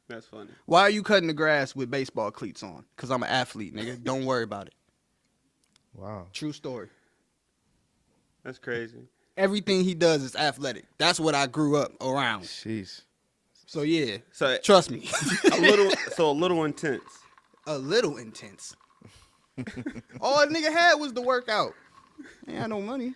That's funny. Why are you cutting the grass with baseball cleats on? Because I'm an athlete, nigga. Don't worry about it. Wow. True story. That's crazy. Everything he does is athletic. That's what I grew up around. Jeez. So yeah, So trust me. a little intense. A little intense. All a nigga had was the workout. Ain't had no money.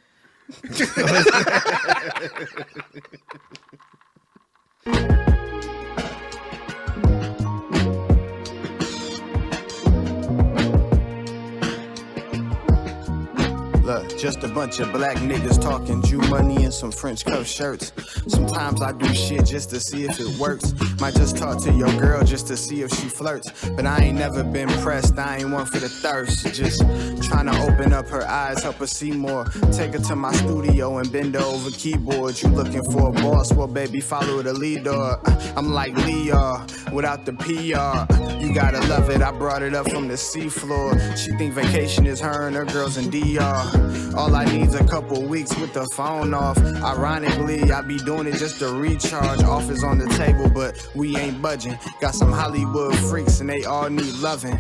Look, just a bunch of black niggas talking Jew money and some French cuff shirts. Sometimes I do shit just to see if it works. Might just talk to your girl just to see if she flirts. But I ain't never been pressed, I ain't one for the thirst. Just trying to open up her eyes, help her see more. Take her to my studio and bend her over keyboard. You looking for a boss, well baby follow the leader. I'm like Leo, without the PR. You gotta love it, I brought it up from the seafloor. She think vacation is her and her girls in DR. All I need's a couple weeks with the phone off. Ironically, I be doing it just to recharge. Offers on the table, but we ain't budging. Got some Hollywood freaks and they all need loving.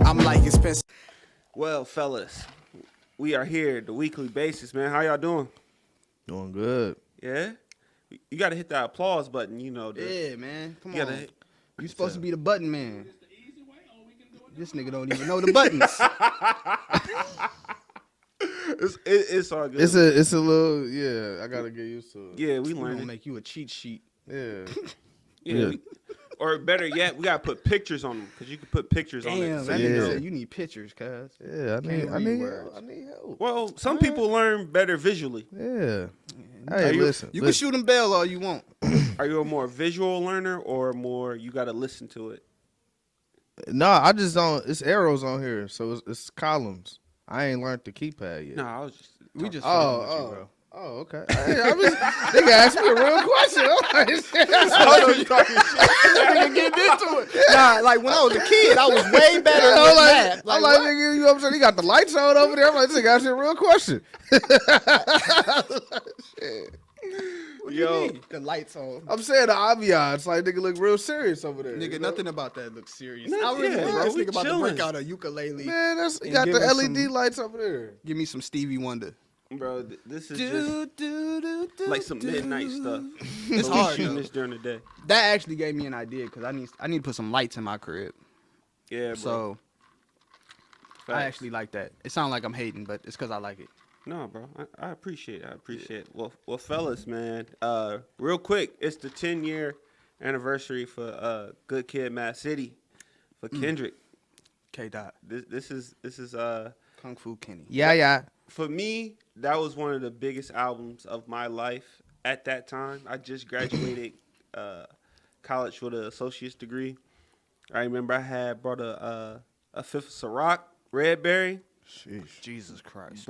I'm like expensive. Well, fellas, we are here, the weekly basis, man. How y'all doing? Doing good. Yeah? You got to hit that applause button, you know. Yeah, man. Come You on. gotta- You supposed to be the button man. This nigga don't even know the buttons. It's all good. It's a little, yeah, I gotta get used to it. Yeah, we We learned gonna it. make you a cheat sheet. Yeah. Yeah. Or better yet, we got to put pictures on them because you can put pictures on it. Damn, So that you nigga know. said you need pictures, cuz. Yeah, I need read help. I need help. Well, some people learn better visually. Yeah. Are Hey, you- listen. You can shoot them bell all you want. Are you a more visual learner or more you got to listen to it? No, I just don't. It's arrows on here, so it's columns. I ain't learned the keypad yet. No, I was just. We just Oh, fucking with you, bro. Oh, okay. Nigga asked me a real question. I'm like, you talking shit. Nigga getting into it. Nah, like when I was a kid, I was way better I'm with like, math. I'm like, what? nigga, you know what I'm saying? He got the lights on over there. I'm like, this nigga asked me a real question. Shit. What Yo. you mean? The lights on. I'm saying the ambiance. Like, nigga look real serious over there. Nigga, you know? nothing about that looks serious. Nah, I really yeah, think bro, this we nigga about to chilling. break out a ukulele. Man, that's And got give the us LED some- lights over there. Give me some Stevie Wonder. Bro, this is just like some midnight stuff. It's So we hard, shooting though. this during the day. That actually gave me an idea because I need to put some lights in my crib. Yeah, bro. So I Facts. actually like that. It sounds like I'm hating, but it's because I like it. No, bro. I appreciate it. I appreciate it. Well, fellas, man. Real quick, it's the 10-year anniversary for Good Kid, Mad City for Kendrick. K. Dot. This is Kung Fu Kenny. Yeah. for me. That was one of the biggest albums of my life at that time. I just graduated college with an associate's degree. I remember I had brought a fifth of Ciroc, Redberry. Sheesh. Jesus Christ.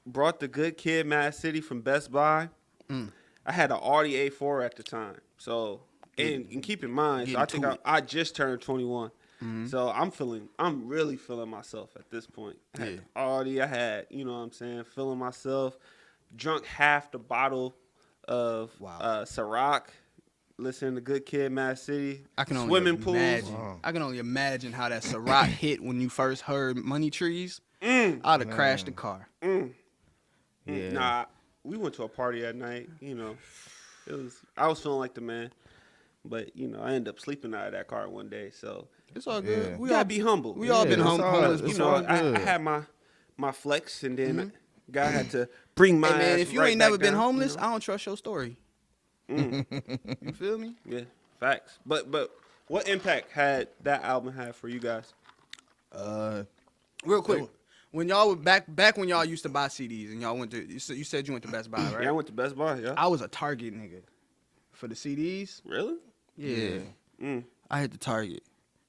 Brought the Good Kid, Mad City from Best Buy. I had an Audi A4 at the time. So, and keep in mind, so I think I just turned 21. So I'm really feeling myself at this point. I had the Audi, I had, you know what I'm saying, feeling myself. Drunk half the bottle of Ciroc. Listening to Good Kid, Mad City. I can only swimming imagine. pools. Wow. I can only imagine how that Ciroc hit when you first heard Money Trees. I'd have crashed the car. Yeah. Nah, we went to a party that night. You know, I was feeling like the man, but you know, I ended up sleeping out of that car one day. So It's all good. Yeah. we gotta be humble. We all been it's all- homeless it's You know, all I good. had my flex, and then God had to bring my. Hey man, ass if you right ain't never back been down, homeless, you know? I don't trust your story. You feel me? Yeah, facts. But what impact had that album had for you guys? Real quick, when y'all were back when y'all used to buy CDs and y'all went to you said you went to Best Buy, right? Yeah, I went to Best Buy. Yeah. I was a Target nigga for the CDs. Really? Yeah, I hit the Target.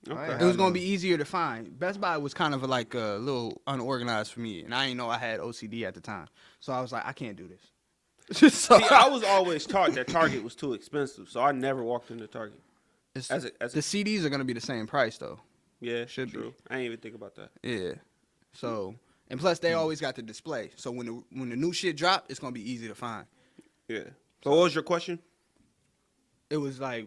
Okay. It was gonna be easier to find. Best Buy was kind of like a little unorganized for me, and I didn't know I had OCD at the time. So I was like, I can't do this. So See, I was always taught that Target was too expensive, so I never walked into Target. it's- as a- the CDs are gonna be the same price though. Yeah, Should be. true. I didn't even think about that. Yeah. So and plus they always got the display. So when the new shit drop, it's gonna be easy to find. Yeah. So what was your question? It was like,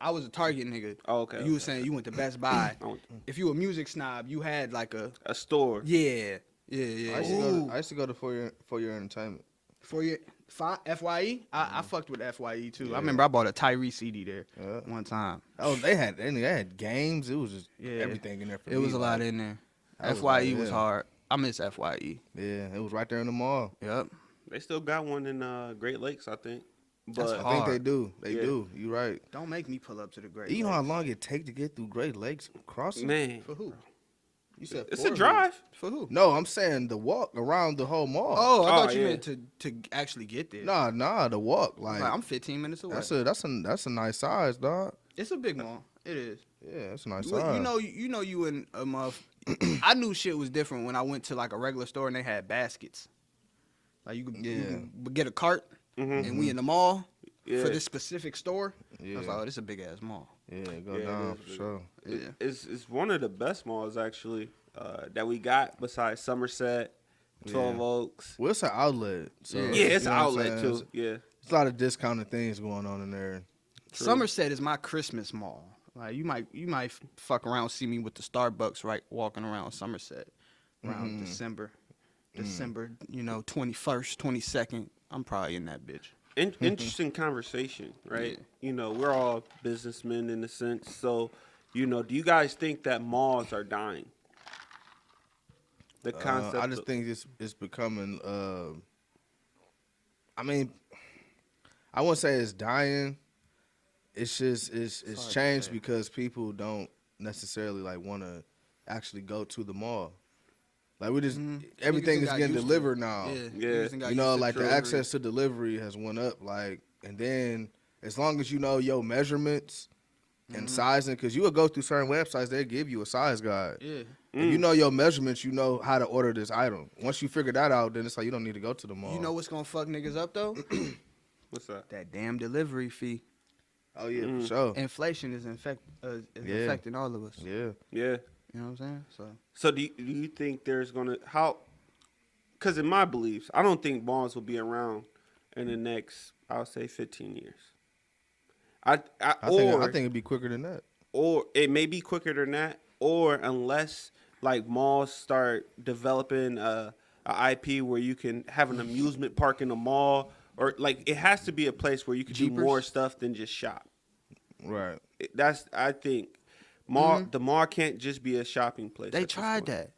I was a Target nigga. Oh, okay. You were saying you went to Best Buy. I went If you a music snob, you had like a store. yeah. I used to go to for your entertainment. For your FYE, I fucked with FYE too. I remember I bought a Tyree CD there one time. Oh, they had games. It was just everything in there. For It me. was a lot in there. I was FYE like, was yeah. hard. I miss FYE. Yeah, it was right there in the mall. Yep. They still got one in Great Lakes, I think. That's But I think hard. they do. They Yeah. do. You're right. Don't make me pull up to the Great You know how Lakes. long it take to get through Great Lakes crossing? man, For who? You said it's for a who? drive. For who? No, I'm saying the walk around the whole mall. Oh, I thought you yeah. meant to actually get there. Nah, the walk. Like, I'm 15 minutes away. that's a nice size, dog. It's a big mall. It is. Yeah, that's a nice You size. you in a month. I knew shit was different when I went to like a regular store and they had baskets. Like you could get a cart and we in the mall Yeah. for this specific store. I was Yeah. like, oh, this is a big ass mall. Yeah, go Yeah, down it for is. sure. Yeah. It's one of the best malls actually that we got besides Somerset, 12 Oaks. Well, it's an outlet. So, Yeah. Yeah, it's you an know what I'm outlet saying? too. Yeah. There's a lot of discounted things going on in there. True. Somerset is my Christmas mall. Like you might fuck around, see me with the Starbucks right walking around Somerset around December, 21st, 22nd. I'm probably in that bitch. Interesting conversation, right? Yeah. We're all businessmen in a sense. So, do you guys think that malls are dying? The concept. I just think it's becoming. I mean, I wouldn't say it's dying. It's just it's changed because people don't necessarily like want to actually go to the mall. Like we just everything Niggas is got getting used to delivered it. now. Yeah. niggas done got You know, used to like the delivery. access to delivery has went up. Like, and then as long as you know your measurements and sizing, because you would go through certain websites, they give you a size guide. Yeah. If you know your measurements, you know how to order this item. Once you figure that out, then it's like you don't need to go to the mall. You know what's gonna fuck niggas up though? What's that? That damn delivery fee. Oh yeah, for sure. Inflation is affecting all of us. Yeah. Yeah. You know what I'm saying? So do you think there's gonna Because in my beliefs, I don't think malls will be around in the next, I would say, 15 years. I think it'd be quicker than that. Or it may be quicker than that, or unless like malls start developing a IP where you can have an amusement park in the mall, or like it has to be a place where you can do Jeepers? more stuff than just shop. Right. I think the mall can't just be a shopping place. They at this tried point. that.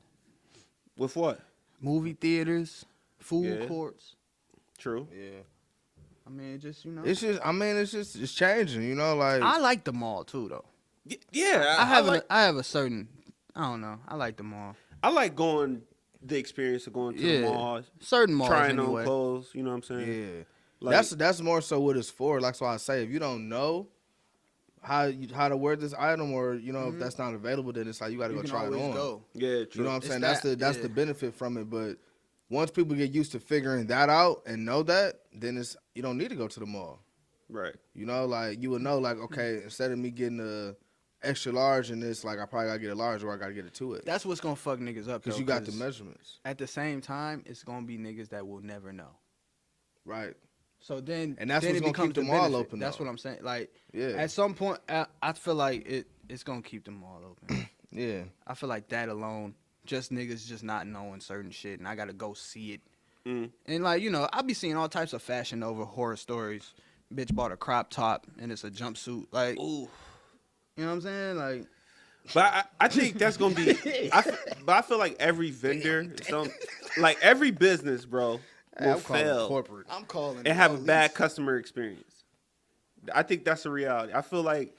With what? Movie theaters, food Yeah. courts. True. Yeah. I mean, just It's changing. You know, like I like the mall too, though. Yeah, I have a certain. I don't know. I like the mall. I like the experience of going to the mall, Certain malls trying anyway. on clothes. You know what I'm saying? yeah. Like, That's more so what it's for. Like so I say, if you don't know how to wear this item, or if that's not available, then it's like you got to You go can try it always on. go. Yeah, true. You know what I'm It's saying? that- That's yeah. the benefit from it. But once people get used to figuring that out and know that, then you don't need to go to the mall. Right. You know, like you would know, like okay, instead of me getting a extra large in this, like I probably gotta get a large, or I gotta get it to it That's what's gonna fuck niggas up. because though, you got the measurements, At the same time, it's gonna be niggas that will never know. right? So then, And that's then what's it gonna becomes keep the the mall benefit. open, That's though. what I'm saying. Like, Yeah, at some point, I feel like it's gonna keep the mall open. yeah, I feel like that alone, just niggas just not knowing certain shit, and I gotta go see it. Mm. And like I be seeing all types of Fashion Nova horror stories. Bitch bought a crop top and it's a jumpsuit. Like, Ooh. you know what I'm saying? Like, But I think that's gonna be. But I feel like every vendor, like every business, bro, will I'm calling it fail corporate. I'm calling and have a bad customer experience. I think that's a reality. I feel like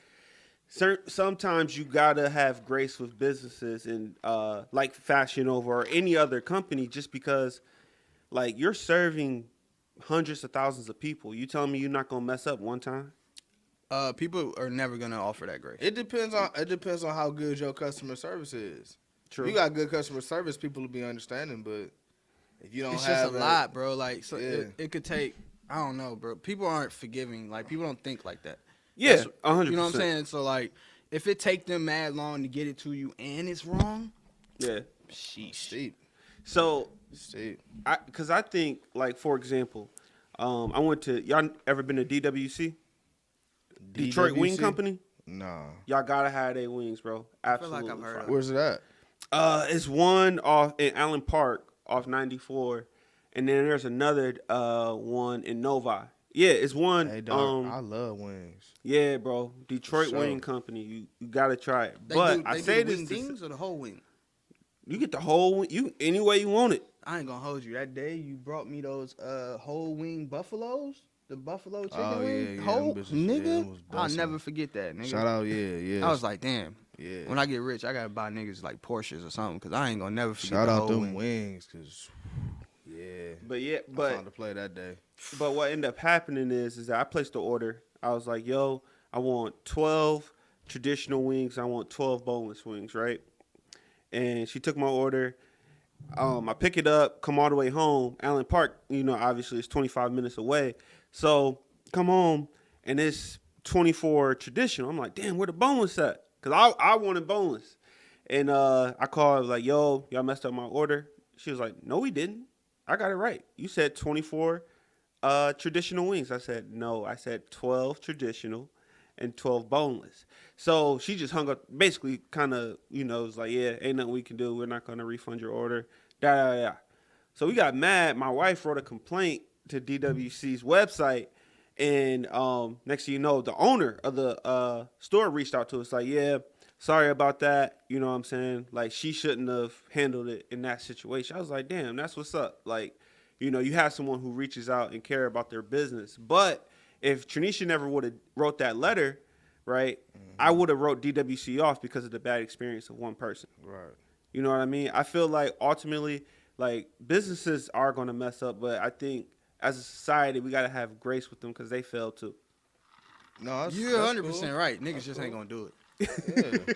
sometimes you gotta have grace with businesses and like Fashion Nova or any other company, just because like you're serving hundreds of thousands of people. You telling me you're not gonna mess up one time? People are never gonna offer that grace. It depends on how good your customer service is. True. If you got good customer service, people will be understanding. But if you don't It's have just a lot, bro. Like, so Yeah. it could take. I don't know, bro. People aren't forgiving. Like, people don't think like that. Yeah, That's- 100%. You know what I'm saying? So like, if it take them mad long to get it to you and it's wrong, Yeah. sheesh. steep, So steep. because I think, like, for example, I went to, y'all ever been to DWC? Detroit Wing DWC? Company. Nah. Y'all gotta have their wings, bro. Absolutely. I feel like I've heard fire. of Where's it at? It's one off in Allen Park off 94, and then there's another one in Novi. Yeah, it's one. Hey, dog, I love wings. Yeah, bro. Detroit sure. Wing Company. You gotta try it. They But do, I they say do the this. wing dings or the whole wing. You get the whole wing. You any way you want it. I ain't gonna hold you. That day you brought me those whole wing buffaloes, the buffalo chicken Oh, yeah, wing, yeah, whole them bitches, yeah, them nigga. was I'll bussin'. never forget that, nigga. Shout out, yeah. I was like, damn. Yeah. When I get rich, I gotta buy niggas like Porsches or something, cause I ain't gonna never forget Shout the out whole them wing. wings, cause yeah. But yeah, I but found to play that day. But what ended up happening is that I placed the order. I was like, yo, I want 12 traditional wings. I want 12 boneless wings, right? And she took my order. I pick it up, come all the way home. Allen Park, obviously it's 25 minutes away. So come home, and it's 24 traditional. I'm like, damn, where the boneless at? Because I wanted boneless. And I called, like, yo, y'all messed up my order. She was like, no, we didn't. I got it right. You said 24 traditional wings. I said, no, I said 12 traditional and 12 boneless. So she just hung up, basically kind of, was like, yeah, ain't nothing we can do. We're not going to refund your order. Da. So we got mad. My wife wrote a complaint to DWC's website. And next thing you know, the owner of the store reached out to us like, yeah, sorry about that. You know what I'm saying? Like, she shouldn't have handled it in that situation. I was like, damn, that's what's up. Like, you have someone who reaches out and care about their business. But if Tranisha never would have wrote that letter, right, I would have wrote DWC off because of the bad experience of one person. Right. You know what I mean? I feel like ultimately, like, businesses are going to mess up, but I think as a society, we got to have grace with them because they fail too. No, You're that's 100% cool. right. Niggas just ain't gonna do it.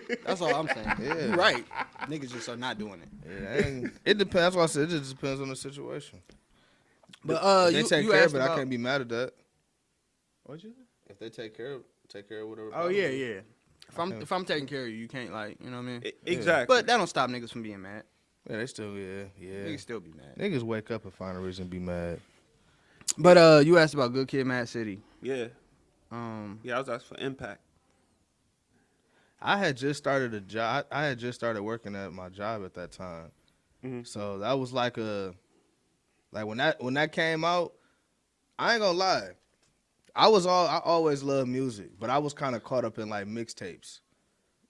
Yeah. That's all I'm saying. Yeah. You right. Niggas just are not doing it. Yeah, it depends. That's why I said it just depends on the situation. But If they take you care asked of it, about, I can't be mad at that. What'd you say? If they take care of whatever. Oh yeah. If I'm taking care of you, you can't, like, you know what I mean? Exactly. But that don't stop niggas from being mad. Yeah, they still yeah. Niggas still be mad. Niggas wake up and find a reason to be mad. But you asked about Good Kid, Mad City. Yeah. Yeah, I was asking for impact. I had just started a job. I had just started working at my job at that time. Mhm. So that was like when that came out, I ain't gonna lie. I always loved music, but I was kind of caught up in like mixtapes.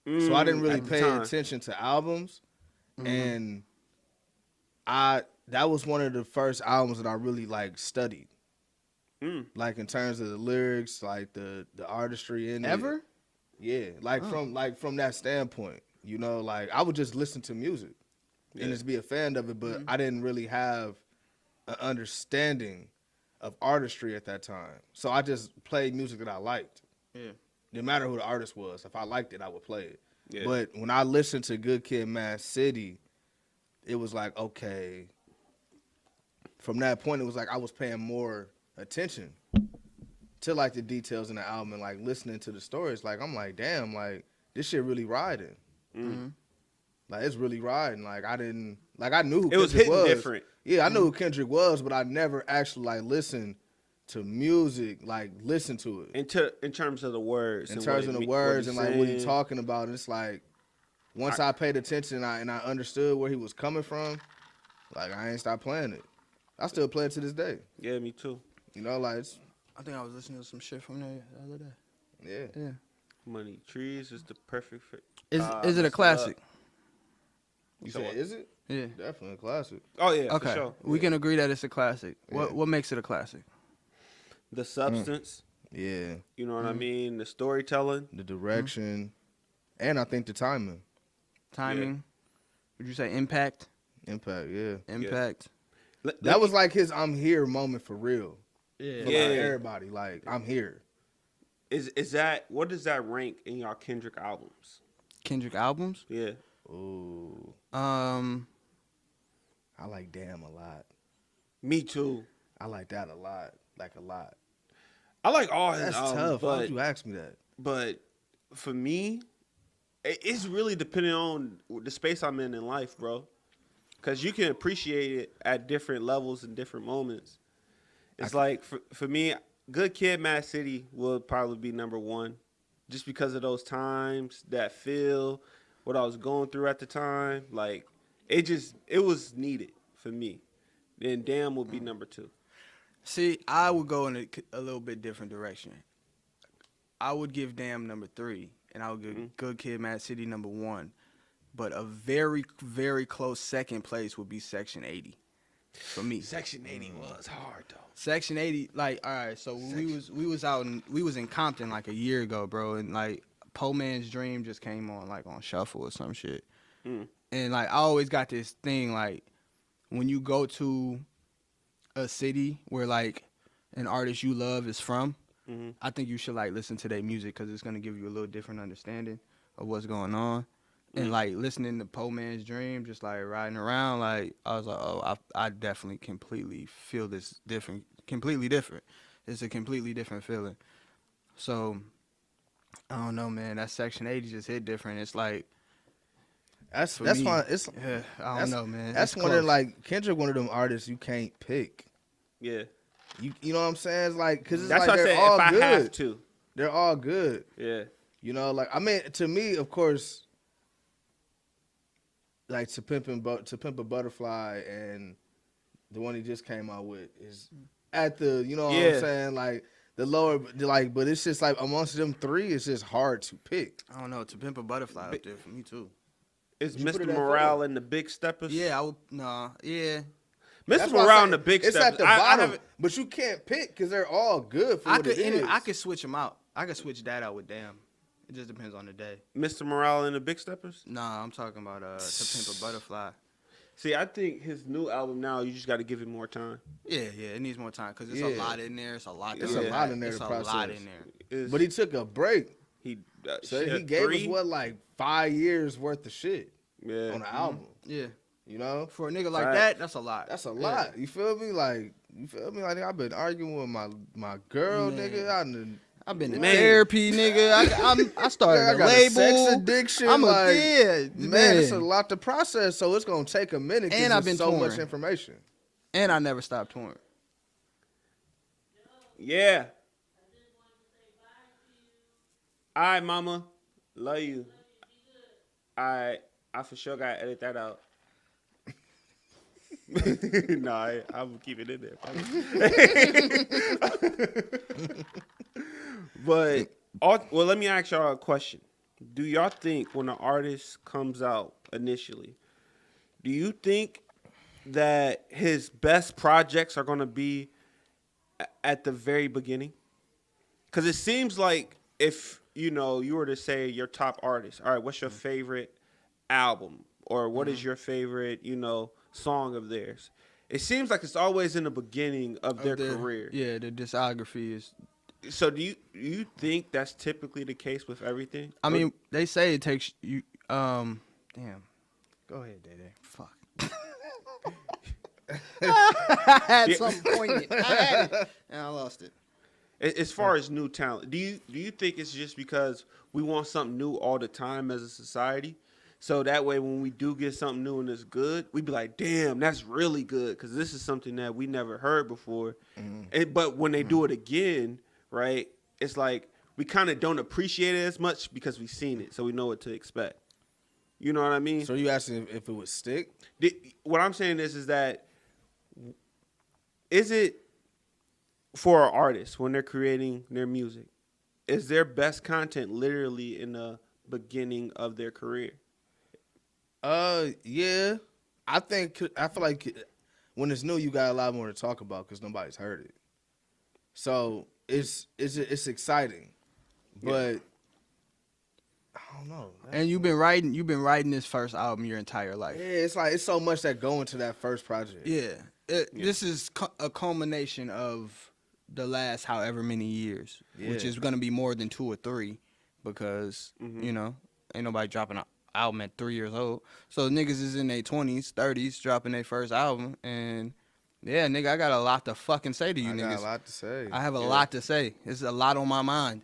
So I didn't really At the pay time. attention to albums. And that was one of the first albums that I really like studied. Like in terms of the lyrics, like the artistry in it. Ever? Yeah, from that standpoint, like I would just listen to music and just be a fan of it, but I didn't really have an understanding of artistry at that time. So I just played music that I liked. Yeah. No matter who the artist was, if I liked it, I would play it. Yeah. But when I listened to Good Kid, Mad City, it was like, okay. From that point, it was like I was paying more attention to like the details in the album and like listening to the stories. Like I'm like, damn, like this shit really riding. Like it's really riding. Like I knew who It was Kendrick hitting was. different. Yeah, I knew who Kendrick was, but I never actually like listened to music, like listen to it. In terms of the words. In and terms what of the he- words what and he's like what he's saying. talking about, it's like once I paid attention and I understood where he was coming from, like I ain't stopped playing it. I still play it to this day. Yeah, me too. Like it's, I think I was listening to some shit from there the other day. yeah. Yeah. Money Trees is the perfect fit. Is messed it a up. classic? You So said, what? is it? Yeah. Definitely a classic. Oh yeah, Okay. for sure. We can agree that it's a classic. Yeah. What makes it a classic? The substance. Yeah. You know what I mean? The storytelling. The direction, and I think the timing, Timing? Would you say impact? impact. Yeah. Impact. That was like his "I'm here" moment for real. Yeah. For like everybody, like I'm here. Is that what does that rank in y'all Kendrick albums? Kendrick albums? Yeah. Ooh, I I like "Damn" a lot. Me too. I like that a lot, like a lot. I like all his That's albums, tough. Why but would you ask me that? but for me, it's really depending on the space I'm in life, bro. Because you can appreciate it at different levels and different moments. It's like for me, Good Kid, Mad City would probably be number one, just because of those times, that feel, what I was going through at the time. Like it was needed for me. Then Damn would be number two. See, I would go in a little bit different direction. I would give Damn number 3, and I would give Good Kid, Mad City number 1. But a very, very close second place would be Section 80 for me. Section 80 was hard though. Section 80, like, all right, so we was in Compton like a year ago, bro, and like Po Man's Dream just came on like on shuffle or some shit. And like I always got this thing like when you go to a city where like an artist you love is from, I think you should like listen to their music because it's gonna give you a little different understanding of what's going on. And like listening to Po Man's Dream, just like riding around, like I was like, oh, I definitely completely feel this different, completely different. It's a completely different feeling. So I don't know, man. That Section 80 just hit different. It's like that's me, fine. It's yeah, I don't know, man. That's one of like Kendrick, one of them artists you can't pick. Yeah. You know what I'm saying? It's like because That's like what I they're said. all If I good. have to, They're all good. yeah. You know, like I mean, to me, of course, like To Pimp a Butterfly and the one he just came out with is at the, you know what I'm saying, like the lower, like, but it's just like amongst them three, it's just hard to pick. I don't know. To Pimp a Butterfly up there for me too. Is You put Mr. it at Morale four. and the Big Steppers? Yeah, I would. Nah, yeah. That's Mr. why I Morale say and the Big it's Steppers. at the I bottom, haven't- but you can't pick because they're all good for what it is. I could switch them out. I could switch that out with Damn. It just depends on the day. Mr. Morale and the Big Steppers? Nah, I'm talking about To Pimp a Butterfly. See, I think his new album now, you just got to give it more time. Yeah, it needs more time because it's Yeah. a lot in there. It's a lot. It's a lot in there It's to a process. lot in there. It's- But he took a break, he so shit, he gave 3? us what, like 5 years worth of shit Yeah. on the album. Yeah, You know, for a nigga like Facts. that, that's a lot. that's a lot. You feel me? Like I've been arguing with my girl, Man. nigga. I've been in Man. therapy, nigga. I started I a got label. sex addiction. I'm like, man. man, it's a lot to process, so it's gonna take a minute. 'Cause And I've there's been so torn. much information. And I never stopped touring. Yeah. All right, mama. Love you. I for sure got to edit that out. Nah, I'm keep it in there. But, well, let me ask y'all a question. Do y'all think when an artist comes out initially, do you think that his best projects are going to be at the very beginning? Because it seems like if, you were to say your top artist, all right, what's your favorite album? Or what is your favorite, song of theirs? It seems like it's always in the beginning of their career. Yeah, the discography is. So do you think that's typically the case with everything? I mean, they say it takes you. Damn. Go ahead, Day. Fuck. I had something poignant. I had it, and I lost it. As far as new talent, do you think it's just because we want something new all the time as a society? So that way, when we do get something new and it's good, we be like, damn, that's really good because this is something that we never heard before. But when they do it again, right, it's like we kind of don't appreciate it as much because we've seen it, so we know what to expect. You know what I mean? So you asking if it would stick? What I'm saying is that is it for an artist when they're creating their music, is their best content literally in the beginning of their career? Yeah. I feel like when it's new, you got a lot more to talk about because nobody's heard it. So it's exciting, but I don't know. And you've been writing this first album your entire life. Yeah, it's like it's so much that go into that first project. Yeah. This is a culmination of the last however many years, which Yeah. is going to be more than 2 or 3 because, ain't nobody dropping an album at 3 years old. So niggas is in their 20s, 30s dropping their first album. And, yeah, nigga, I got a lot to fucking say to you I niggas. got a lot to say. I have a lot to say. It's a lot on my mind.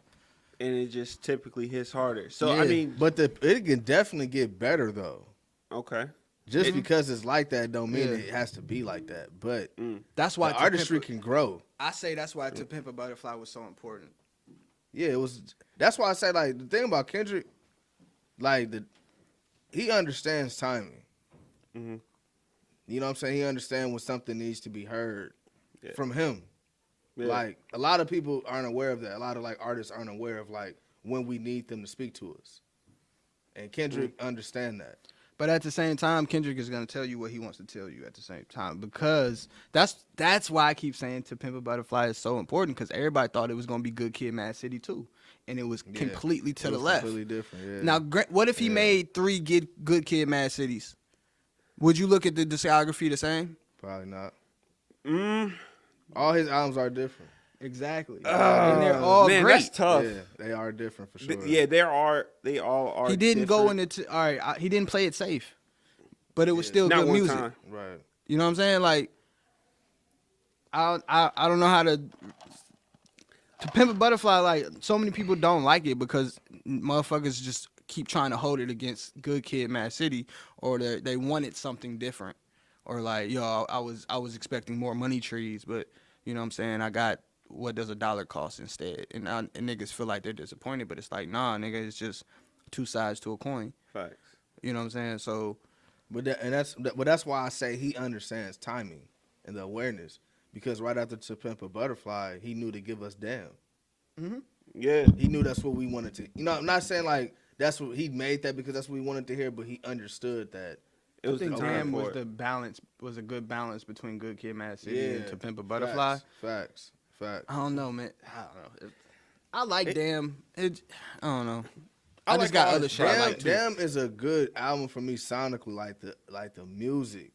And it just typically hits harder. So, Yeah. I mean, But it can definitely get better though. okay. Just because it's like that don't mean it has to be like that. But that's why the artistry can grow. I say that's why To Pimp a Butterfly was so important. Yeah, it was. That's why I say, like, the thing about Kendrick, like, he understands timing. Mm-hmm. You know what I'm saying? He understands when something needs to be heard from him. Yeah. Like, a lot of people aren't aware of that. A lot of, like, artists aren't aware of, like, when we need them to speak to us. And Kendrick understand that. But at the same time, Kendrick is going to tell you what he wants to tell you at the same time, because that's why I keep saying To Pimp a Butterfly is so important, because everybody thought it was going to be Good Kid, Mad City too, and it was completely to the left. Completely different. Yeah. Now, what if he made 3 Good Kid, Mad Cities? Would you look at the discography the same? Probably not. All his albums are different. Exactly. And they're all man, great. that's tough. Yeah, they are different for sure. Yeah, they all are. He didn't different. go into all right. He didn't play it safe, but it was still Not good one music. time. Right. You know what I'm saying? Like, I don't know how to Pimp a Butterfly. Like, so many people don't like it because motherfuckers just keep trying to hold it against Good Kid, Mad City, or they wanted something different, or like, yo, I was expecting more Money Trees, but you know what I'm saying? I got what does $1 cost instead, and niggas feel like they're disappointed, but it's like, nah, nigga, it's just 2 sides to a coin. Facts. You know what I'm saying? So, that's why I say he understands timing and the awareness, because right after To Pimp a Butterfly, he knew to give us Damn. mm-hmm. Yeah. He knew that's what we wanted to. You know, I'm not saying like that's what he made that because that's what we wanted to hear, but he understood that. It was I think the Damn time was for it. was a good balance between Good Kid, Mad City and To Pimp a Butterfly. Facts. I don't know, man. I don't know. I like Damn. I don't know. I just got other shit I like too. Damn is a good album for me sonically, like the music.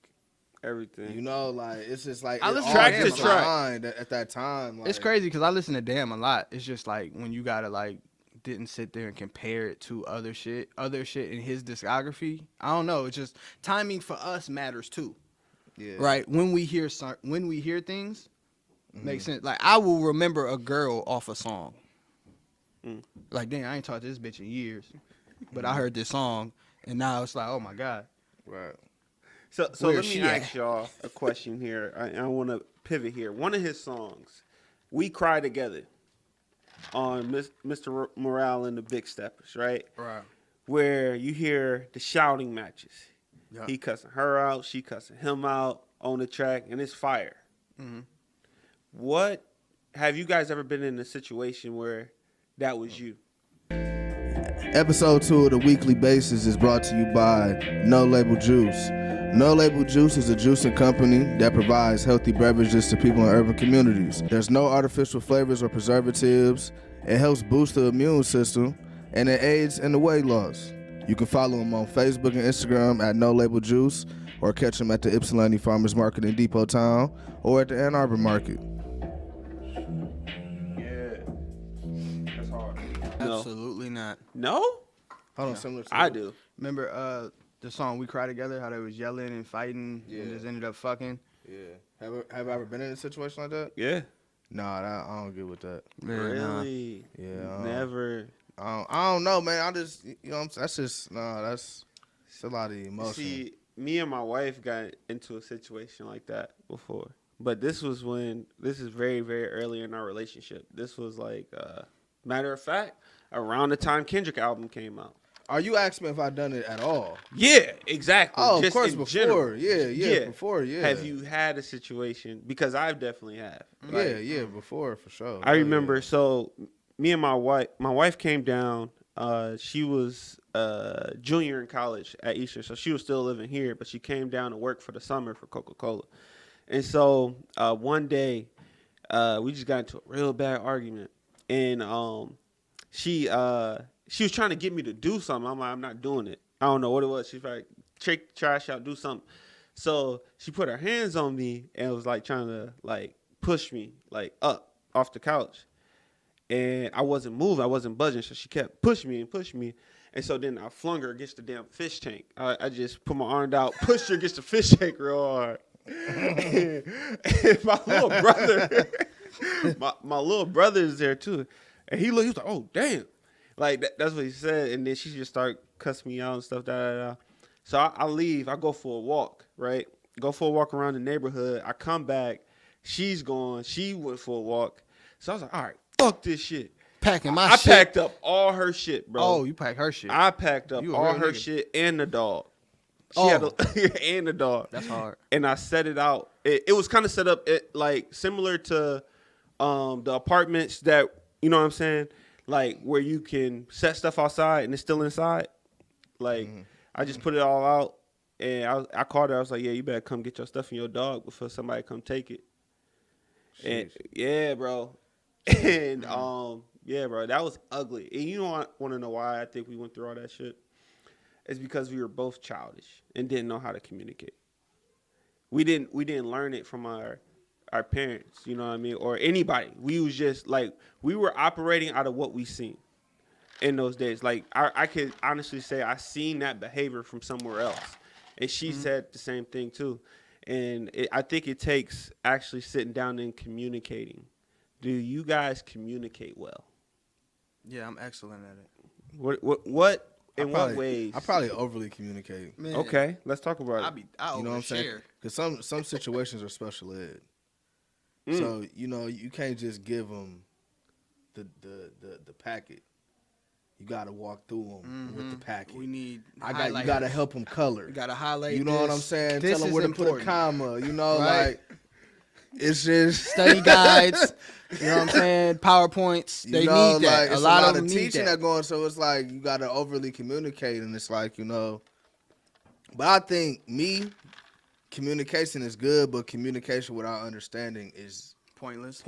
Everything. You know, like it's just like I it listen all to track Damn gets to track. aligned at that time. Like, It's crazy because I listen to Damn a lot. It's just like when you gotta like didn't sit there and compare it to other shit in his discography. I don't know. It's just timing for us matters too. Yeah. Right? When we hear things, makes sense. Like, I will remember a girl off a song. Like, damn, I ain't talked to this bitch in years, but I heard this song, and now it's like, oh my god. Right. So Where let is me she at? ask y'all a question here. I want to pivot here. One of his songs, "We Cry Together," on Mr. Morale and the Big Steppers, right? Right. Where you hear the shouting matches. Yeah. He cussing her out, she cussing him out on the track, and it's fire. What have you guys ever been in a situation where that was you? Episode 2 of the Weekly Basis is brought to you by No Label Juice. No Label Juice is a juicing company that provides healthy beverages to people in urban communities. There's no artificial flavors or preservatives. It helps boost the immune system, and it aids in the weight loss. You can follow them on Facebook and Instagram at No Label Juice, or catch them at the Ypsilanti Farmers Market in Depot Town, or at the Ann Arbor Market. Yeah. That's hard. Absolutely not. No? Hold on, similar to I do. Remember the song "We Cry Together"? How they was yelling and fighting and just ended up fucking. Yeah. Have I ever been in a situation like that? Yeah. Nah, I don't get with that. Really? Yeah. Never. I don't know, man. I just, you know, that's just, that's a lot of emotion. See, me and my wife got into a situation like that before. But this is very, very early in our relationship. This was like, matter of fact, around the time Kendrick album came out. Are you asking me if I've done it at all? Yeah, exactly. Oh, Just of course, in before. general. Yeah, before, yeah. Have you had a situation? Because I definitely have. Like, Yeah, before, for sure. I remember, so me and my wife came down. She was junior in college at Eastern, so she was still living here, but she came down to work for the summer for Coca-Cola. And so one day, we just got into a real bad argument, and she was trying to get me to do something. I'm like, I'm not doing it. I don't know what it was. She's like, take trash out, do something. So she put her hands on me and was like trying to like push me like up off the couch. And I wasn't moving, I wasn't budging, so she kept pushing me. And so then I flung her against the damn fish tank. I just put my arm out, pushed her against the fish tank real hard. And my little brother, my little brother is there too. And he was like, oh, damn. Like, that's what he said. And then she just started cussing me out and stuff. So I leave. I go for a walk, right? Go for a walk around the neighborhood. I come back. She's gone. She went for a walk. So I was like, all right, fuck this shit. Packing my I shit. packed up all her shit, bro. Oh, you pack her shit. I packed up You a all real her nigga. shit and the dog. She Oh. had and the dog. That's hard. And I set it out. It was kind of set up like similar to the apartments that, you know what I'm saying? Like where you can set stuff outside and it's still inside. Like I just put it all out and I called her. I was like, yeah, you better come get your stuff and your dog before somebody come take it. And yeah, bro. And yeah, bro, that was ugly. And you know, I want to know why I think we went through all that shit? It's because we were both childish and didn't know how to communicate. We didn't learn it from our parents, you know what I mean, or anybody. We was just like we were operating out of what we seen in those days. Like I could honestly say I seen that behavior from somewhere else, and she said the same thing too. And I think it takes actually sitting down and communicating. Do you guys communicate well? Yeah, I'm excellent at it. What in what ways? I probably overly communicate. Man, Okay, let's talk about it. I You know what I'm saying? overshare. Because some situations are special ed. So you know you can't just give them the packet. You got to walk through them with the packet. We need. You got to help them color. You got to highlight. You know what I'm saying? This Tell them is where to important. put a comma. You know, Right? like it's just Study guides. You know what I'm saying? PowerPoints. They you know, need that. like, A it's lot of them teaching need that. going. So it's like you got to overly communicate, and it's like you know. But I think communication is good, but communication without understanding is Pointless.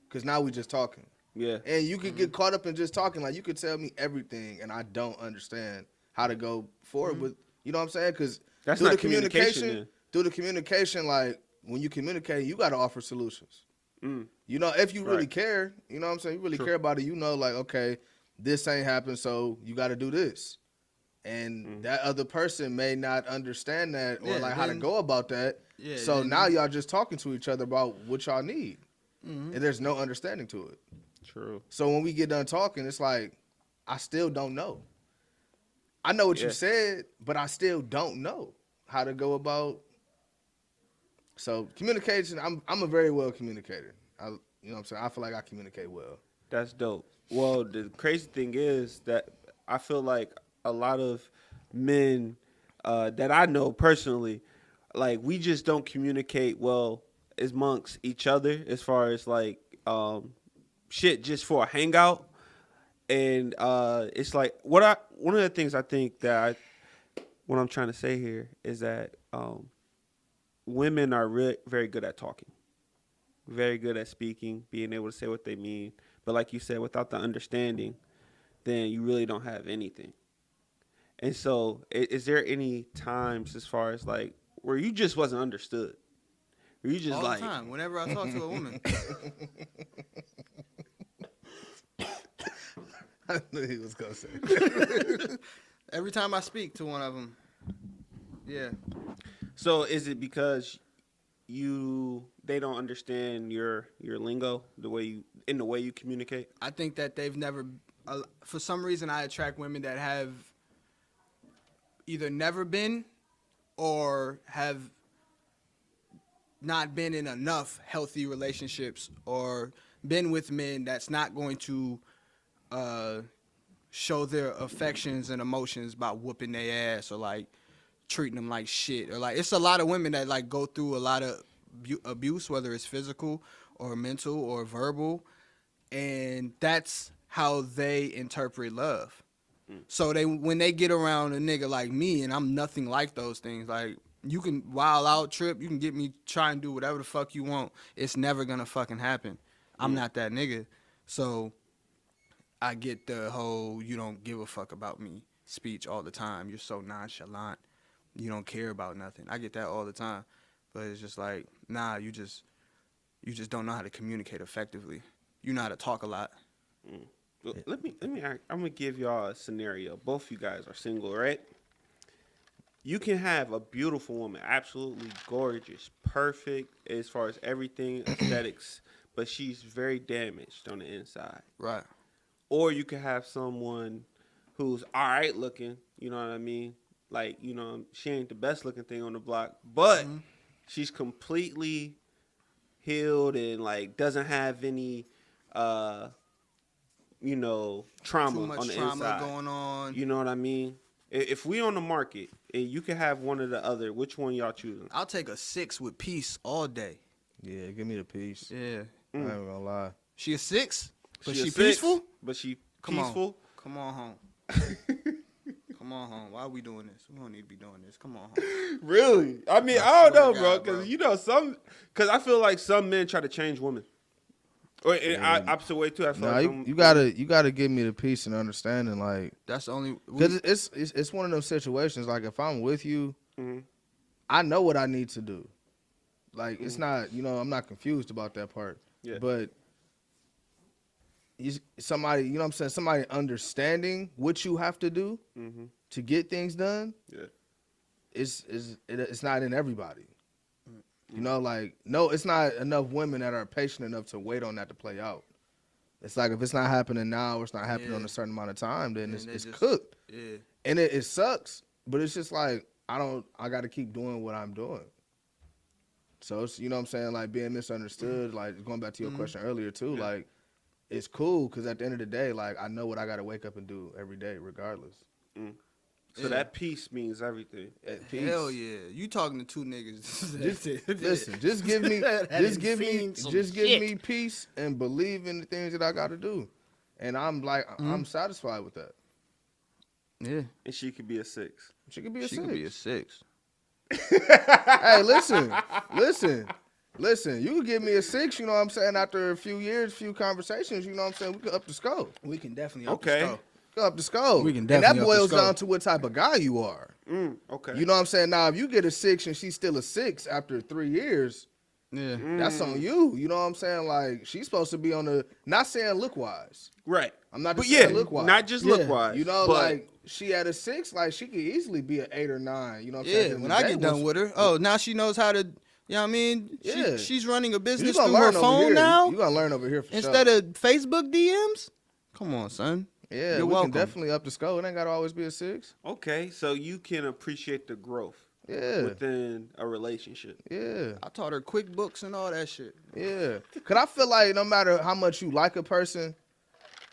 because now we just talking. Yeah. And you could get caught up in just talking. Like you could tell me everything, and I don't understand how to go forward with. You know what I'm saying? Because That's through not the communication, communication, through the communication, like when you communicate, you got to offer solutions. You know, if you really Right. care, you know what I'm saying? You really care about it. You know, like okay, this ain't happened, so you got to do this. And that other person may not understand that or Yeah, like how to then- go about that. Yeah, So then- now y'all just talking to each other about what y'all need, and there's no understanding to it. True. So when we get done talking, it's like, I still don't know. I know what you Yeah. said, but I still don't know how to go about. So communication, I'm a very well communicator. You know what I'm saying? I feel like I communicate well. That's dope. Well, the crazy thing is that I feel like a lot of men that I know personally, like we just don't communicate well amongst each other as far as like shit just for a hangout. And it's like one of the things I think that what I'm trying to say here is that women are very good at talking, very good at speaking, being able to say what they mean. But like you said, without the understanding, then you really don't have anything. And so, is there any times as far as like where you just wasn't understood? Where you just All like the time. Whenever I talk to a woman. I knew he was gonna say. Every time I speak to one of them. Yeah. So is it because they don't understand your lingo, the way you communicate? I think that they've never, for some reason, I attract women that have either never been or have not been in enough healthy relationships or been with men that's not going to show their affections and emotions by whooping their ass or like treating them like shit or like it's a lot of women that like go through a lot of abuse, whether it's physical or mental or verbal, and that's how they interpret love. So when they get around a nigga like me and I'm nothing like those things, like you can wild out trip, you can get me try and do whatever the fuck you want, it's never gonna fucking happen. I'm not that nigga. So I get the whole you don't give a fuck about me speech all the time. You're so nonchalant. You don't care about nothing. I get that all the time. But it's just like, nah, you just don't know how to communicate effectively. You know how to talk a lot. Well, let me I'm gonna give y'all a scenario. Both you guys are single, right? You can have a beautiful woman, absolutely gorgeous, perfect as far as everything, aesthetics, but she's very damaged on the inside. Right. Or you can have someone who's all right looking, you know what I mean, like, she ain't the best looking thing on the block, but she's completely healed and like doesn't have any trauma Too much on the trauma inside going on. You know what I mean? If we on the market and you can have one or the other, which one y'all choosing? I'll take a 6 with peace all day. Yeah, give me the peace. Yeah. I ain't gonna lie. She a 6? But She a she 6, peaceful? But she Come peaceful. on. Come on home. Come on home. Why are we doing this? We don't need to be doing this. Come on home. Really? I mean, I don't know, bro. Because because I feel like some men try to change women. Or opposite way too. I feel like you gotta give me the peace and understanding, like that's the only because it's one of those situations. Like if I'm with you, I know what I need to do. Like it's not, I'm not confused about that part. Yeah. But somebody, what I'm saying, somebody understanding what you have to do to get things done. Yeah. It's not in everybody. Like, no, it's not enough women that are patient enough to wait on that to play out. It's like if it's not happening now or it's not happening on a certain amount of time, then it's cooked. Yeah. And it sucks, but it's just like I got to keep doing what I'm doing. So it's, what I'm saying, like being misunderstood, like going back to your question earlier too, like it's cool because at the end of the day, like I know what I got to wake up and do every day regardless. So that peace means everything. Peace. Hell yeah. You talking to two niggas. Listen, just give me peace and believe in the things that I got to do. And I'm like, I'm satisfied with that. Yeah. And she could be a 6. She could be a 6. She could be a 6. Hey, listen. You could give me a 6, you know what I'm saying, after a few years, few conversations, you know what I'm saying, we could up the scope. We can definitely up the scope. Up the scope. We can and definitely that boils down to what type of guy you are. Okay. You know what I'm saying? Now, if you get a 6 and she's still a 6 after 3 years, that's on you. You know what I'm saying? Like, she's supposed to be on the, not saying look-wise. Right. I'm not just saying look-wise. Not just look-wise. You know, like, she at a 6, like, she could easily be an 8 or 9. You know what I'm saying? When I get done with her, now she knows how to, you know what I mean? Yeah. She's running a business through her phone now. You're going to learn over here for instead sure. of Facebook DMs? Come on, son. Yeah, You're we welcome. can definitely up the scope. It ain't got to always be a 6. Okay, so you can appreciate the growth within a relationship. Yeah. I taught her QuickBooks and all that shit. Yeah. Because I feel like no matter how much you like a person,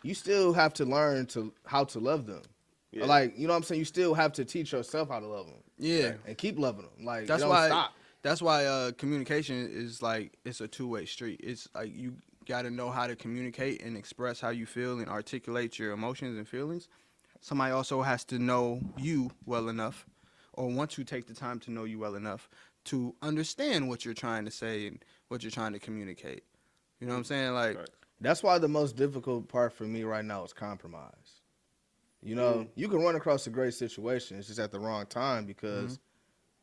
you still have to learn how to love them. Yeah. Like, you know what I'm saying? You still have to teach yourself how to love them. Yeah. And keep loving them. Like, that's don't why, stop. That's why communication is like, it's a two-way street. It's like you got to know how to communicate and express how you feel and articulate your emotions and feelings. Somebody also has to know you well enough or want to take the time to know you well enough to understand what you're trying to say and what you're trying to communicate. You know what I'm saying? Like, that's why the most difficult part for me right now is compromise. You know, you can run across a great situation. It's just at the wrong time because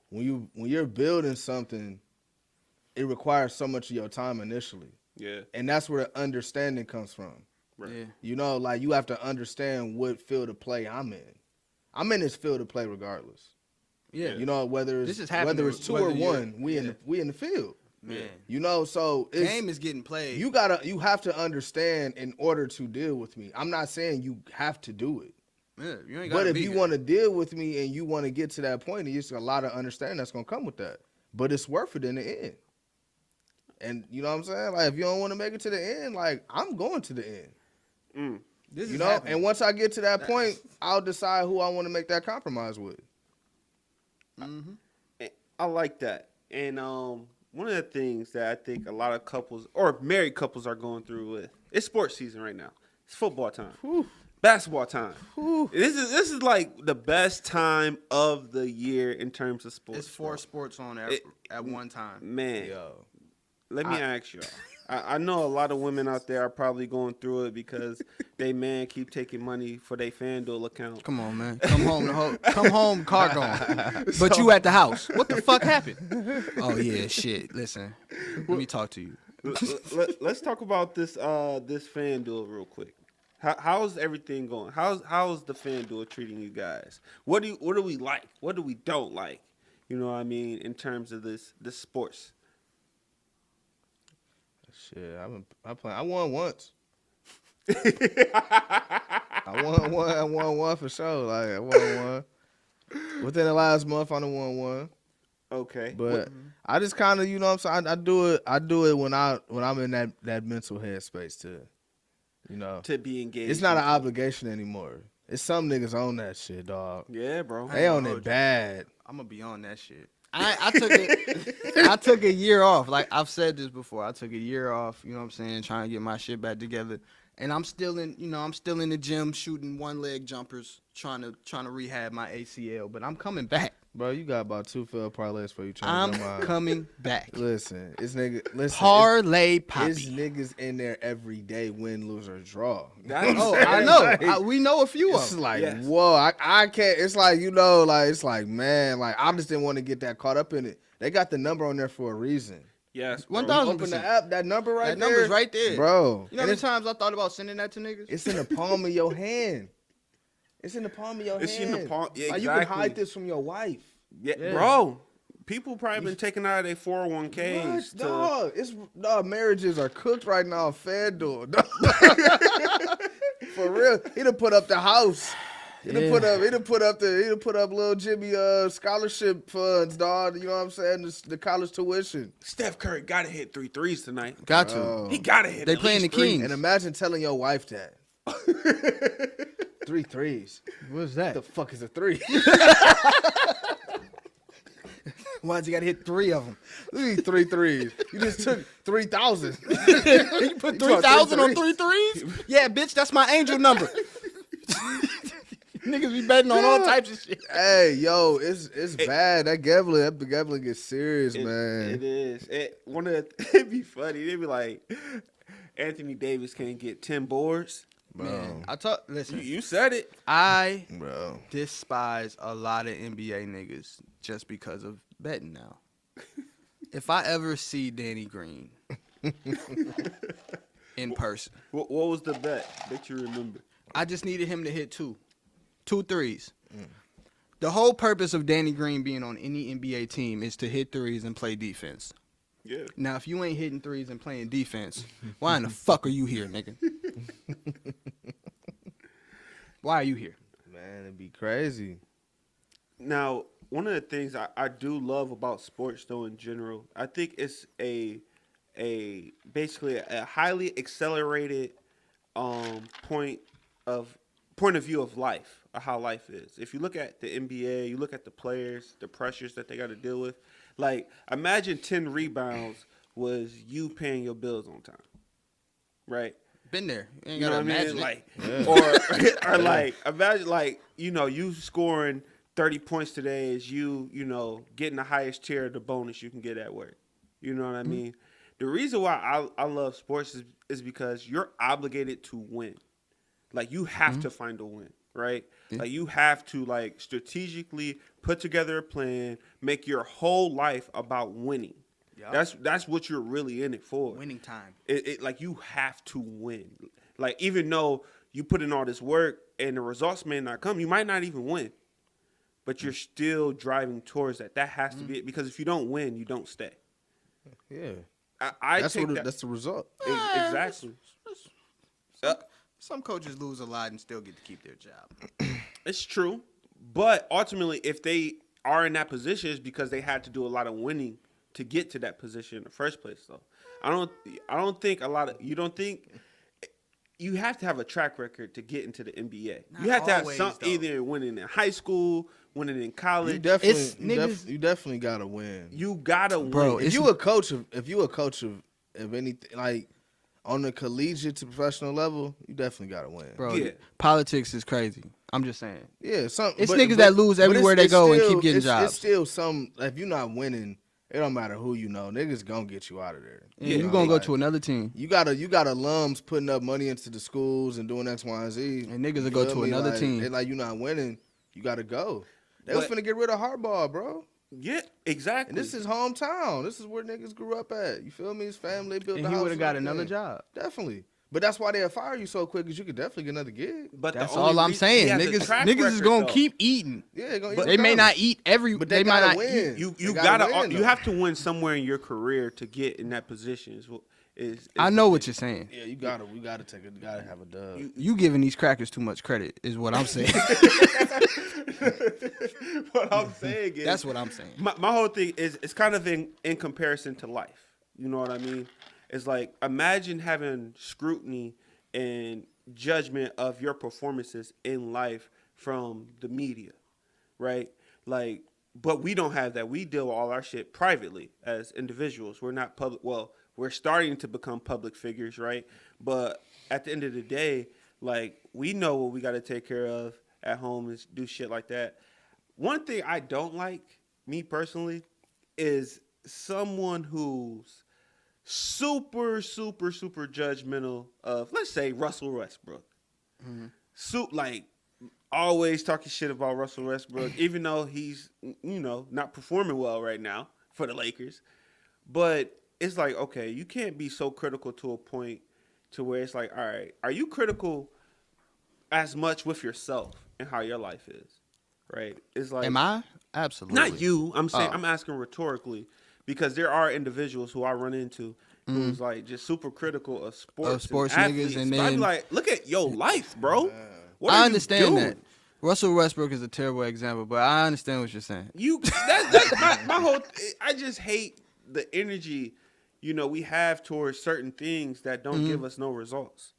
when you're building something, it requires so much of your time initially. Yeah. And that's where the understanding comes from. Right. yeah. You know, like you have to understand what field of play I'm in. I'm in this field of play regardless. Yeah. You know, whether it's 2 or 1, we in the field. Man. You know, so game is getting played. You have to understand in order to deal with me. I'm not saying you have to do it. Yeah, you ain't but if you want to deal with me and you want to get to that point, there's a lot of understanding that's gonna come with that. But it's worth it in the end. And you know what I'm saying? Like if you don't want to make it to the end, like I'm going to the end. This you know, happening. And once I get to that point, I'll decide who I want to make that compromise with. I like that. And one of the things that I think a lot of couples or married couples are going through with, it's sports season right now. It's football time. Whew. Basketball time. Whew. This is like the best time of the year in terms of sports. It's 4 sports on at one time. Man, yo, let me ask y'all. I know a lot of women out there are probably going through it because they man keep taking money for their FanDuel account. Come on, man. Come home, car gone. But you at the house. What the fuck happened? Oh yeah, shit. Listen, let me talk to you. Let's talk about this this FanDuel real quick. How's everything going? How's the FanDuel treating you guys? What do we like? What do we don't like? You know what I mean in terms of this sports. Shit, I won once. I won one for sure. Like I won one. Within the last month, I done won one. Okay. But I just kind of, you know what I'm saying? I do it when I'm in that mental headspace to, you know. To be engaged. It's not an obligation anymore. It's some niggas on that shit, dog. Yeah, bro. They on it bad. I'm gonna be on that shit. I took a year off. Like I've said this before. I took a year off, you know what I'm saying, trying to get my shit back together. And I'm still in the gym shooting one leg jumpers, trying to rehab my ACL, but I'm coming back. Bro, you got about 2 failed parlays for you change I'm your mind. coming back. Listen, Parlay poppy. It's niggas in there every day, win, lose, or draw. Oh, I know. We know a few of It's them. like, whoa, I can't. It's like, you know, like, it's like, man, like, I just didn't want to get that caught up in it. They got the number on there for a reason. Yes, 1,000%. Open the app, that number right That there. number's right there. Bro. You know how many times I thought about sending that to niggas? It's in the palm of your hand. It's in the palm of your hand. It's in the palm. Yeah, Like, you can hide this from your wife. Yeah, bro. People probably been taking out of their 401ks. Dog, marriages are cooked right now on FanDuel. For real. He done put up the house. He done put up little Jimmy scholarship funds, dog. You know what I'm saying? The college tuition. Steph Curry gotta hit 3 threes tonight. Got to. He gotta hit. They at playing least the 3. Kings. And imagine telling your wife that. 3 threes. What's that? The fuck is a 3? Why'd you gotta hit 3 of them? Look at 3 threes. You just took 3,000. You put 3,000 on 3 threes? Yeah, bitch, that's my angel number. Niggas be betting on all types of shit. Hey, yo, it's bad. That gambling gets serious, man. It is. It'd be funny. They'd be like, Anthony Davis can't get 10 boards. Bro. Man, listen. You said it. I Bro. despise a lot of NBA niggas just because of betting now. If I ever see Danny Green in person, What was the bet that you remember? I just needed him to hit 2 threes. The whole purpose of Danny Green being on any NBA team is to hit threes and play defense. Yeah. Now, if you ain't hitting threes and playing defense, why in the fuck are you here, nigga? Why are you here? Man, it'd be crazy. Now, one of the things I do love about sports, though, in general, I think it's basically a highly accelerated point of view of life, of how life is. If you look at the NBA, you look at the players, the pressures that they got to deal with. Like, imagine 10 rebounds was you paying your bills on time, right? Been there. You ain't You know gotta what I imagine mean? it. Like, or like, imagine like, you scoring 30 points today is you getting the highest tier of the bonus you can get at work. You know what I mean? The reason why I love sports is because you're obligated to win. Like, you have to find a win, right? Like, you have to, like, strategically put together a plan, make your whole life about winning. Yep. That's what you're really in it for. Winning time. Like, you have to win. Like, even though you put in all this work and the results may not come, you might not even win. But you're still driving towards that. That has to be it. Because if you don't win, you don't stay. Yeah. That's the result. Exactly. Some coaches lose a lot and still get to keep their job. It's true. But ultimately, if they are in that position, it's because they had to do a lot of winning to get to that position in the first place, though. I don't think you don't think you have to have a track record to get into the NBA. Not you have to have always, some though. either winning in high school, winning in college. You definitely gotta win. You gotta Bro, win. If you a coach of anything, like on the collegiate to professional level, you definitely gotta win. Bro, Yeah. Politics is crazy. I'm just saying. Yeah, It's niggas that lose everywhere they go and keep getting jobs. It's still some. If you're not winning, it don't matter who you know. Niggas gonna get you out of there. Yeah, you gonna go to another team. You got alums putting up money into the schools and doing X, Y, and Z. And niggas will go to another team. They like, you not winning, you gotta go. They was finna get rid of Harbaugh, bro. Yeah, exactly. And this is hometown. This is where niggas grew up at. You feel me? His family built And the he house. would have got and another everything. job. Definitely. But that's why they'll fire you so quick, because you could definitely get another gig. But That's the only all I'm reason- saying. he has a Niggas track is record, gonna though. keep eating. Yeah, They may not eat every. But they might gotta not win. eat. You They gotta win, you though. have to win somewhere in your career to get in that position. I know what you're saying. Yeah, we gotta have a dub. You giving these crackers too much credit is what I'm saying. What I'm saying is That's what I'm saying. My whole thing is it's kind of in comparison to life. You know what I mean? It's like imagine having scrutiny and judgment of your performances in life from the media, right? Like, but we don't have that. We deal with all our shit privately as individuals. We're not public. Well, we're starting to become public figures, right? But at the end of the day, like, we know what we got to take care of at home and do shit like that. One thing I don't like, me personally, is someone who's super judgmental of, let's say, Russell Westbrook. Like, always talking shit about Russell Westbrook, even though he's, not performing well right now for the Lakers. But it's like, okay, you can't be so critical to a point to where it's like, all right, are you critical as much with yourself and how your life is, right? It's like, Am I? Absolutely. not you. I'm saying I'm asking rhetorically because there are individuals who I run into who's like just super critical of sports, sports and niggas, athletes. and But I'd be then like, look at your life, bro. What I are understand you doing? that. Russell Westbrook is a terrible example, but I understand what you're saying. That's my whole. I just hate the energy, we have towards certain things that don't give us no results.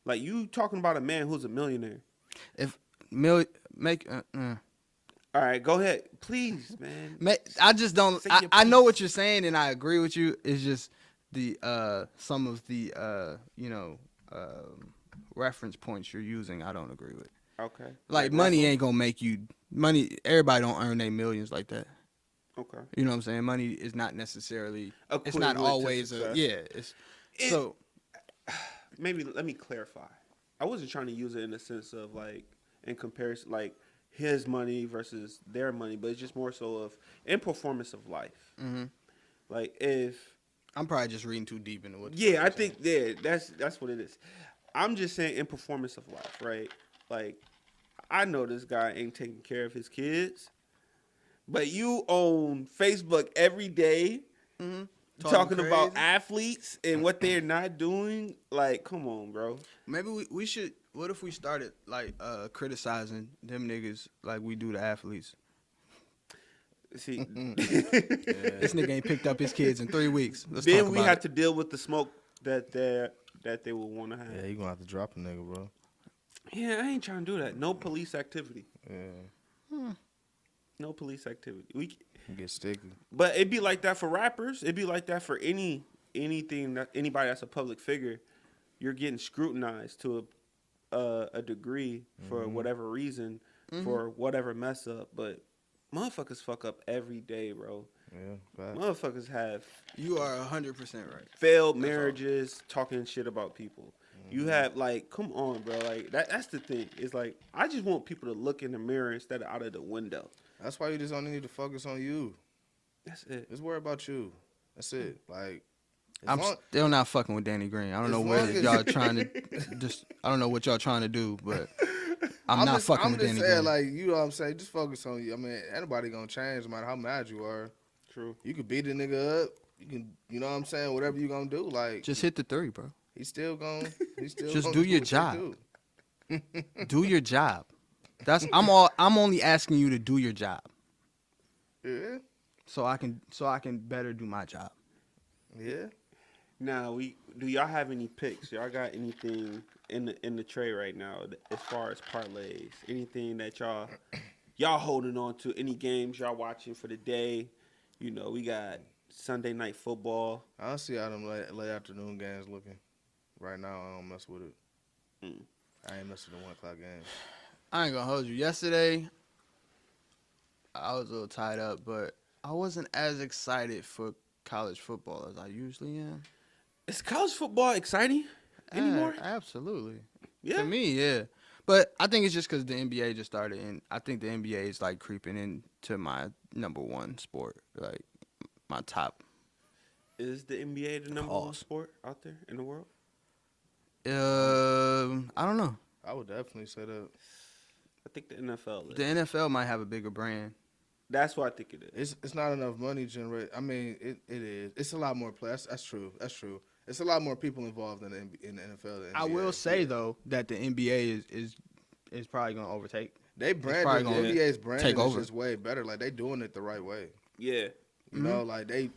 Like you talking about a man who's a millionaire. If All right, go ahead, please, man. I just don't. Say your I know piece. what you're saying, and I agree with you. It's just the some of the reference points you're using. I don't agree with. Okay. Like money ain't gonna make you money. Everybody don't earn their millions like that. Okay. You know what I'm saying? Money is not necessarily. It's Equivalent not to always success. It's so. Maybe let me clarify. I wasn't trying to use it in the sense of like in comparison, like his money versus their money, but it's just more so of in performance of life. Mm-hmm. Like if I'm probably just reading too deep into what. yeah, I think that's what it is. I'm just saying in performance of life, right? Like I know this guy ain't taking care of his kids, but you on Facebook every day. Mm-hmm. Talking about athletes and what they're not doing, like, come on, bro. Maybe we should. What if we started like criticizing them niggas like we do the athletes? See, This nigga ain't picked up his kids in 3 weeks. Let's then talk we about have it. to deal with the smoke that they will want to have. Yeah, you gonna have to drop a nigga, bro. Yeah, I ain't trying to do that. No police activity. Yeah, No police activity. We get sticky. But it'd be like that for rappers. It'd be like that for anything that anybody that's a public figure. You're getting scrutinized to a degree for whatever reason, for whatever mess up. But motherfuckers fuck up every day, bro. Yeah, fact. Motherfuckers have You are 100% right. failed marriages, talking shit about people. You have like, come on, bro. Like that's the thing. It's like I just want people to look in the mirror instead of out of the window. That's why you just don't need to focus on you. That's it. Just worry about you. That's it. Like, I'm still not fucking with Danny Green. I don't know what y'all trying to just. I don't know what y'all trying to do, but I'm not fucking with Danny saying, Green. like, you know what I'm saying? Just focus on you. I mean, anybody gonna change no matter how mad you are. True. You could beat a nigga up. You can, you know what I'm saying? Whatever you gonna do, like, Just hit the 3, bro. he's still gonna. Just gonna do your what they job. do. Do your job. I'm only asking you to do your job, Yeah, so I can better do my job. yeah. Now do y'all have any picks? Y'all got anything in the tray right now as far as parlays? Anything that y'all holding on to? Any games y'all watching for the day? You know, we got Sunday night football. I don't see how them late afternoon games looking. Right now, I don't mess with it. I ain't messing with the 1 o'clock games. I ain't gonna hold you. Yesterday, I was a little tied up, but I wasn't as excited for college football as I usually am. Is college football exciting anymore? Absolutely. Yeah. To me, yeah. But I think it's just because the NBA just started, and I think the NBA is like creeping into my number one sport, like my top. Is the NBA the number one sport out there in the world? I don't know. I would definitely say that. I think the NFL is. The NFL might have a bigger brand. That's what I think it is. It's not enough money generated. I mean, it is. It's a lot more play. That's true. That's true. It's a lot more people involved in the NFL than NBA. I will say though that the NBA is probably gonna overtake. They probably branded the gonna NBA's branding take is over. just way better. Like they doing it the right way. Yeah. You know, like they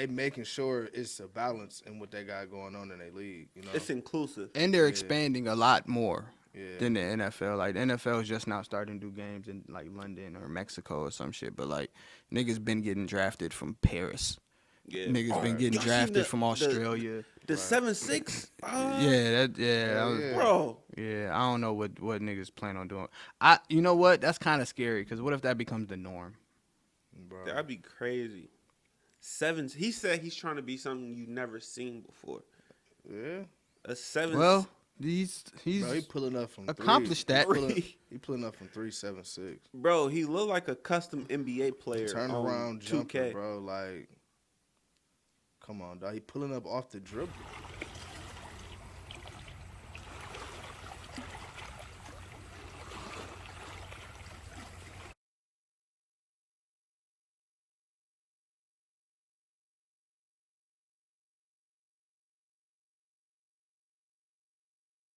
making sure it's a balance in what they got going on in their league. You know, It's inclusive. And they're expanding a lot more Yeah. than the NFL. Like the NFL is just now starting to do games in like London or Mexico or some shit. But like niggas been getting drafted from Paris. Yeah. Niggas been getting Y'all seen drafted from Australia. The 7-6. Yeah, that was, yeah. Bro. yeah. I don't know what niggas plan on doing. You know what? That's kind of scary because what if that becomes the norm? Bro. That'd be crazy. He said he's trying to be something you've never seen before. Yeah. A 7. Well, he's Bro, he pulling up from accomplished that. He pulling up from 3.76. Bro, he looked like a custom NBA player. Turn on around 2K. jumper, bro. Like, come on, dog. He pulling up off the dribble.